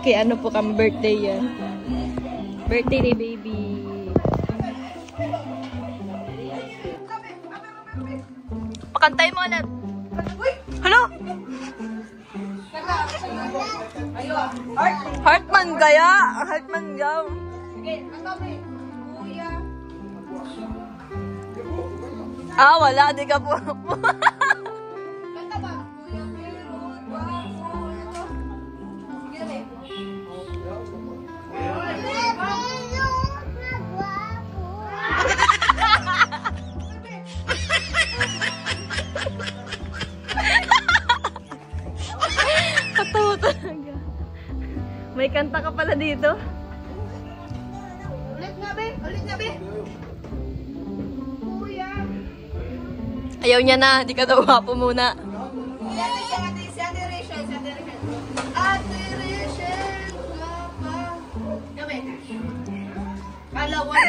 Naki-ano po kami, birthday yan. Birthday ni baby. Pakantay mo na. Hello? Heartman gaya. Heartman gaw. Ah, wala. Di ka po. Katawa talaga. May kanta ka pala dito. Ulit nga, be. Ulit nga, be. Kuya. Ayaw niya na. Di ka daw wapo muna. Si Ate Rachel. Ate Rachel. Papa. Gabi. Kalawan.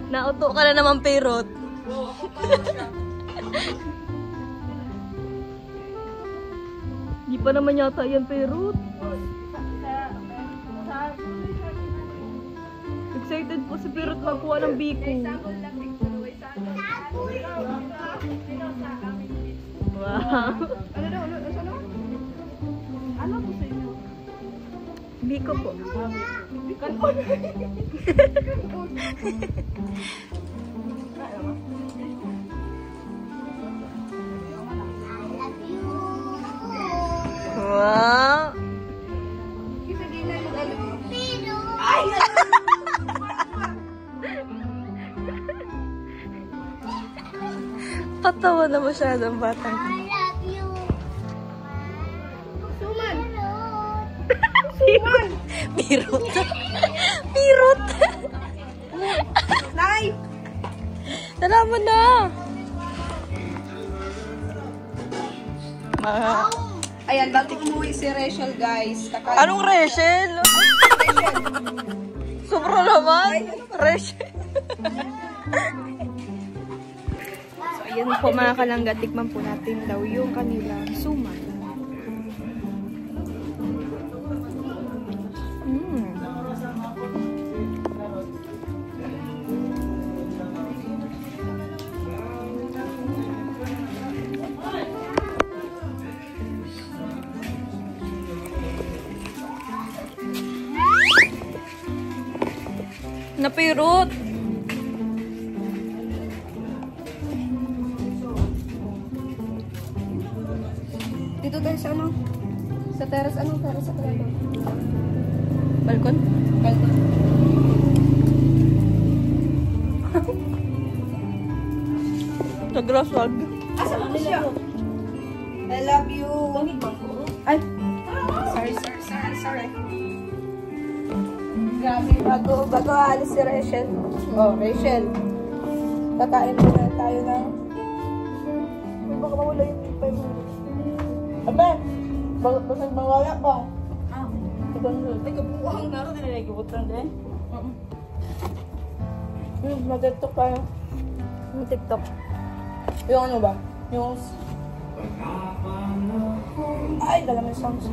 Nauto ka na naman, Perot. Di pa naman yata yan, Perot. Excited po si Perot magkuha ng biko. Wow. Ano po sa inyo? Biko po. Wow. Ay! Patawa na masyadong batang. Suman! Pirot. Pirot. Nay! Tara mo na. Ayan, bago umuwi si Rachel, guys. Anong Rachel? Sobra naman. Rachel. So, ayun po mga kalangga. Tikman po natin daw yung kanilang suman. Napirot. Dito tayo sa ano? Sa terrace, ano? Terrace sa kalado. Balkon? Balkon. Tagrasag. Asa mo siya? I love you. Ay. Sorry. Grabe, bago alis si Rachel. Oh, Rachel. Kakain muna tayo ng... Baka mawala yung 500. Abe! Basag mawala pa. Ay, kabuang naroon din na nagigutang din. Mag-tiktok tayo. TikTok. Yung ano ba? Yung... Ay, dala mo yung songs.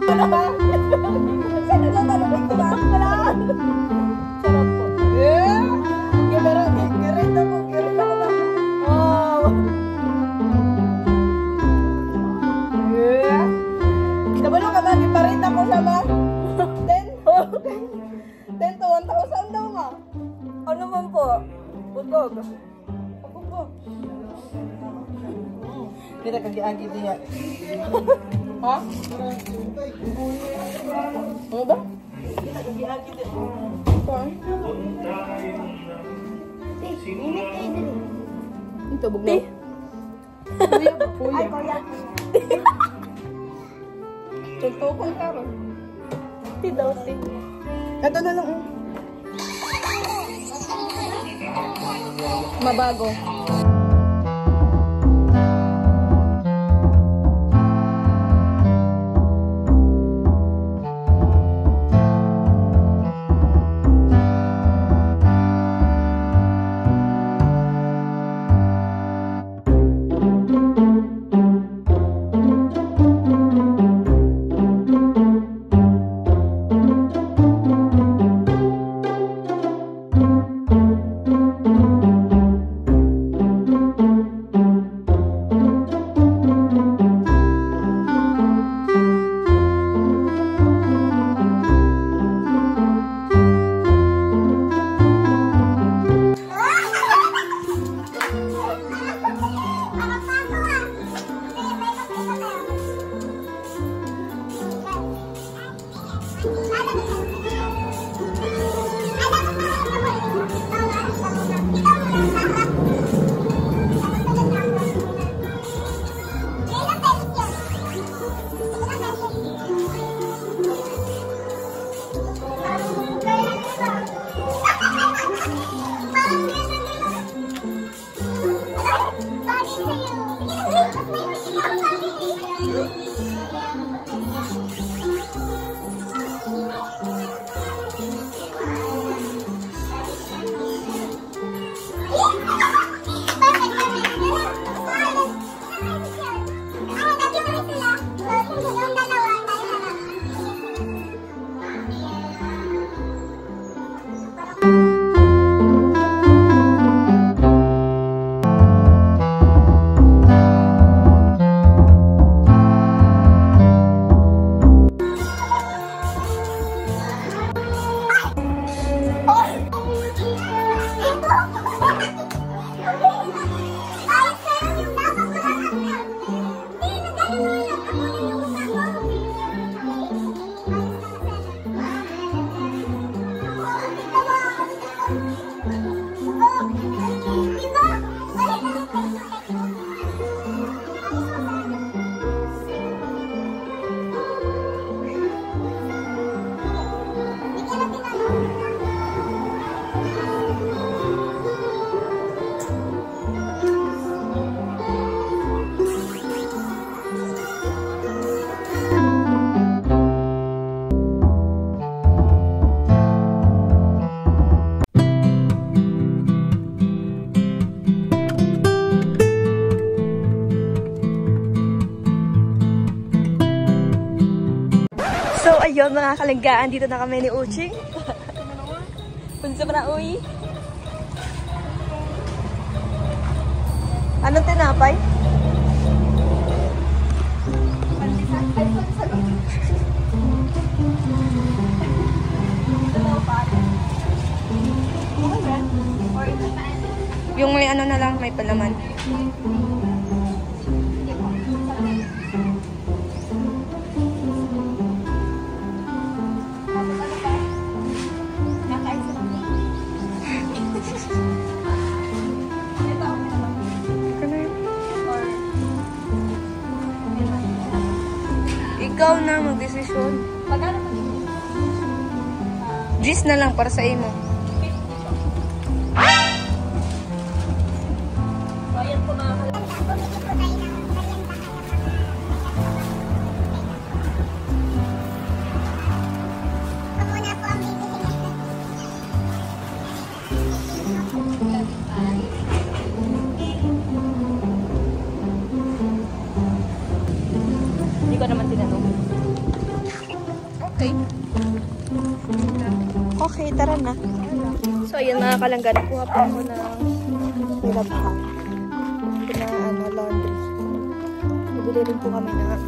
Ano ba? Saan na talaga ito ba? Sarap po. Yeah! Kirita mo ba? Oh! Yeah! Kabalo ka ba? Iparita ko siya ma? 10 to 1,000 daw ma. Ano man po? Putog. Putog. Kita kagi-agi dia. Ha? Ano ba? Kita kagi-agi dia. Saan? Init kayo din. Ito, bugno. Kuya ba? Kuya. Ay, kuya. Tuntukon ka ron. Ti daw, ti. Ito na lang. mabago. So, ayun mga kalanggaan, dito na kami ni Uching. Punsa pa na, uy. Anong tinapay? Yung may ano na lang, may palaman. Ikaw na mag-desisyon. Gis na lang para sa imo. Hindi ko naman tinanong. Okay. Okay, tara na. So, ayun mga kalangga, nakuha po ako ng nilabhan. Ito na, laundry. Nabili rin po kami na kain.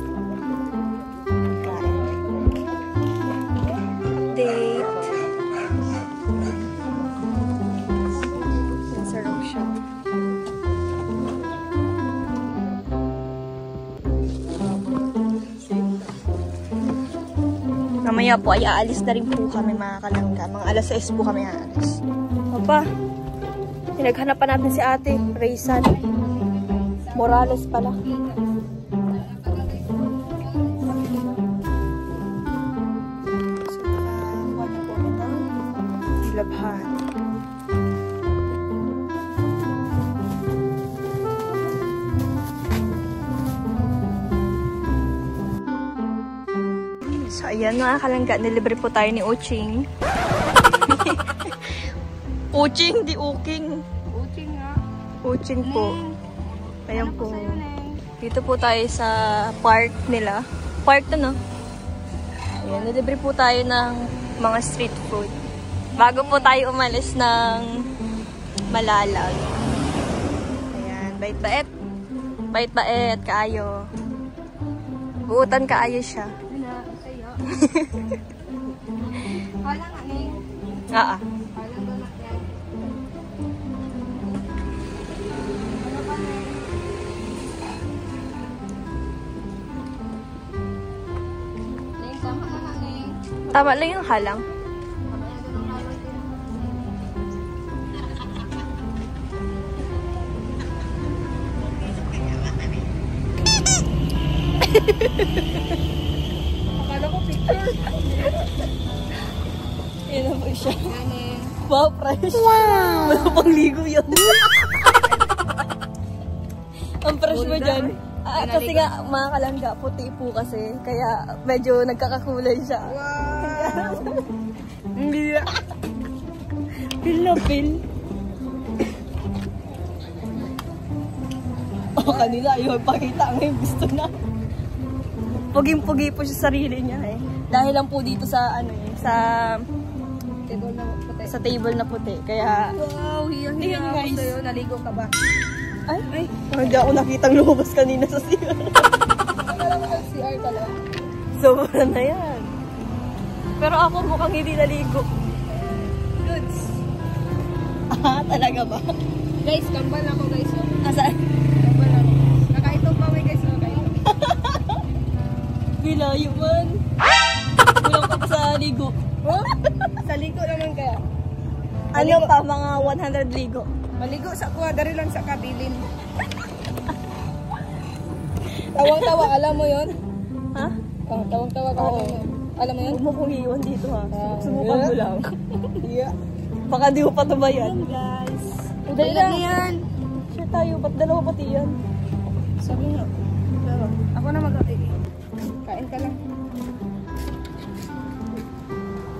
Date. Sarap siya. Mamaya po ay aalis na rin po kami mga kalangga. Mga alas 6 po kami aalis. Papa, pinaghanapan natin si ate. Raysan. Morales pala. So, nakakuha na po kami ng labhan. Ayan mga kalangga, nilibre po tayo ni Uching. Uching, di Uking. Uching nga. Uching po. Ayan po. Sa'yo, Neng. Dito po tayo sa park nila. Park to, no? Ayan, nilibre po tayo ng mga street food. Bago po tayo umalis ng Malalag. Ayan, bait-bait. Bait-bait, kaayo. Buutan kaayo siya. Kala nga, Neng. Kala Kala ba na yan? Ano ba, Neng? Neng, tama na nga, Neng. Tama lang yung halang. Mamaya doon ang highway din. Akala ko picture. Yan na po siya. Yan, Neng. Wow, fresh. Wow! Wala pang ligo yun. Ang fresh mo dyan. Kasi nga, mga kalangga, puti po kasi. Kaya medyo nagkakakulay siya. Wow! Hindi na. Pil na pil. O, kanila ayaw magpakita. Ngayon gusto na. Puging-pugi po siya sarili niya eh. Dahil lang po dito sa ano eh, Table na puti. sa table na puti. Kaya, Wow, hiya-hiya ako guys. sa'yo. Naligo ka ba? ay, hindi ako nakitang lumabas kanina sa CR. Akala mo LCR ka lang. Sobra na yan. Pero ako mukhang hindi naligo. Goods. Ah, talaga ba? Guys, kambal ako guys. Oh. Asaan? Kambal ako. Nakaitong pa guys. Nakaitong. Bilayo man. Kulang ka pa sa ligo. Oh? Sa ligo naman kaya. Ano pa, mga 100 ligo. Maligo sa kuha, dari lang sa kabilin. Tawang-tawa, alam mo yon? Ha? Oh, tawang-tawa ka, Oo. alam mo yun? Huwag mo kong iiwan dito ha. Ah, Subukan mo yeah. lang. Yeah. Baka di mo pa tubayan. Guys. Dali lang. yan. Share tayo, ba't dalawa pati yan? Sabi nga. Ako na kain ka lang.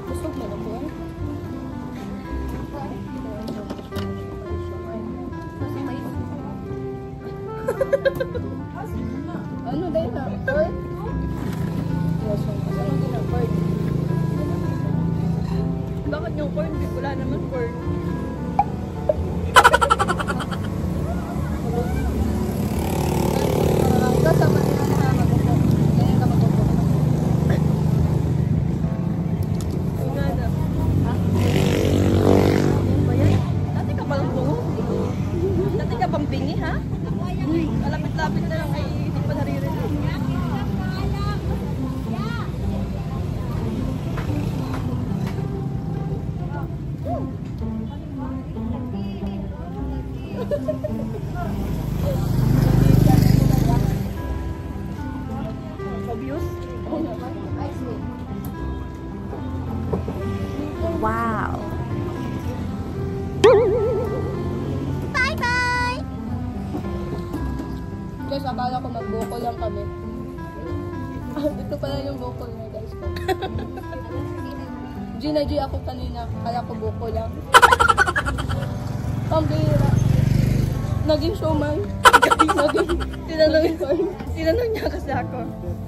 Gusto mo na po eh? Ano dahil na? Bird? Yes, ano din ang bird? Bakit yung corn? Wala naman corn. Kasama nila na mag-upo. Ganyan ka mag-upo. Nga na. Ha? Ba yan? Dati ka palang bungo? Dati ka pang bingi ha? Malapit-lapit na lang ay hindi pa naririnig. Obvious? Wow! Bye-bye! Guys, akala ko mag-buko lang kami. Ito pala yung buko niya, guys. Gina G ako kanina. Akala ko buko lang. Pambira. Naging showman. Tinanong niya kasi ako.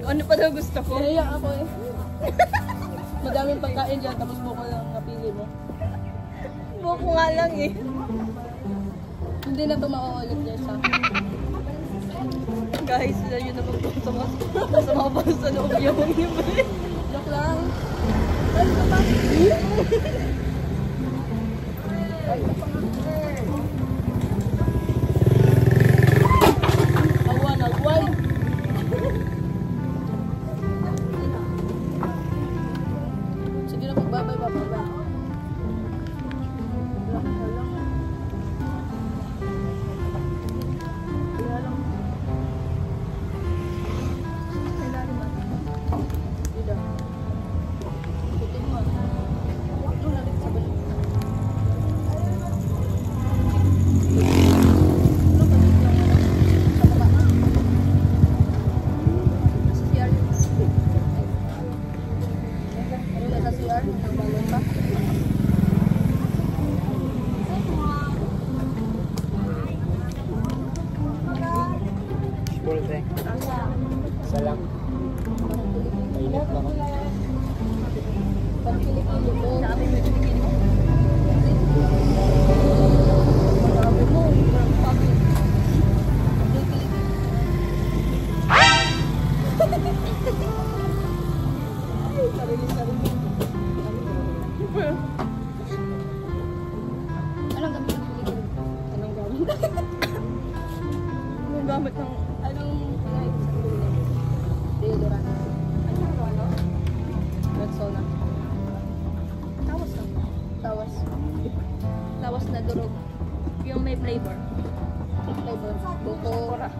Ano pa daw gusto ko? Naiyak ako eh. Madaming pagkain dyan, tapos buko lang napili mo. Buko nga lang eh. Hindi na ito mauulit guys ha. Guys, sila yun naman po sa mga bus sa loob yung himay. Joke lang. Ay, ito pa. Ay, ito pa nga. Awan, awan. Sige na, magbabay, babay. Cool drink. Isa lang. Mainit na ko. Pag-kilikili ko. Sabi mo kilikili mo. Marami mo. Sarili-sarili. Anong gamit ng kilikili? Anong gamit? Anong gamit ng... Anong pinahit sa kulay? Deodorant. Ano? Rexona. Tawas lang. Tawas. Tawas na durog. Yung may flavor. Flavor. Buko. Kora.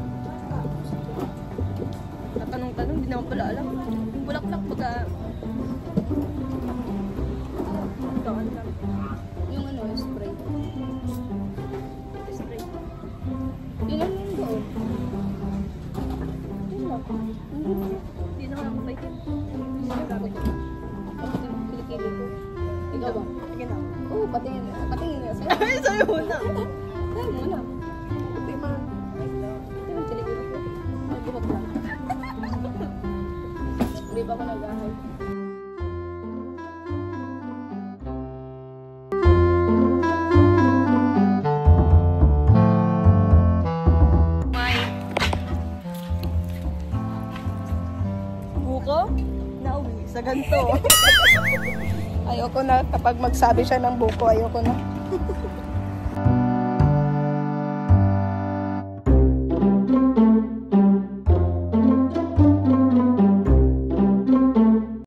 Tatanong-tanong, hindi naman pala alam. Yung bulaklak baga... Ikaw, ano lang? Yung ano, spray. Spray. Yun ang yung doon. Yun lang. Hindi na ako may tip. Gamit ko. Tapos yung kilikili ko. Ikaw ba? Sige na. Oo, patingin na. Patingin na. Sa'yo. Ay, sa'yo muna. Sa'yo muna. Ito yung mga... Ito yung kilikili ko. May buhok lang. Hindi pa ako nag-ahay. Buko? Nauwi sa ganito. Ayoko na. Kapag magsabi siya ng buko, ayoko na.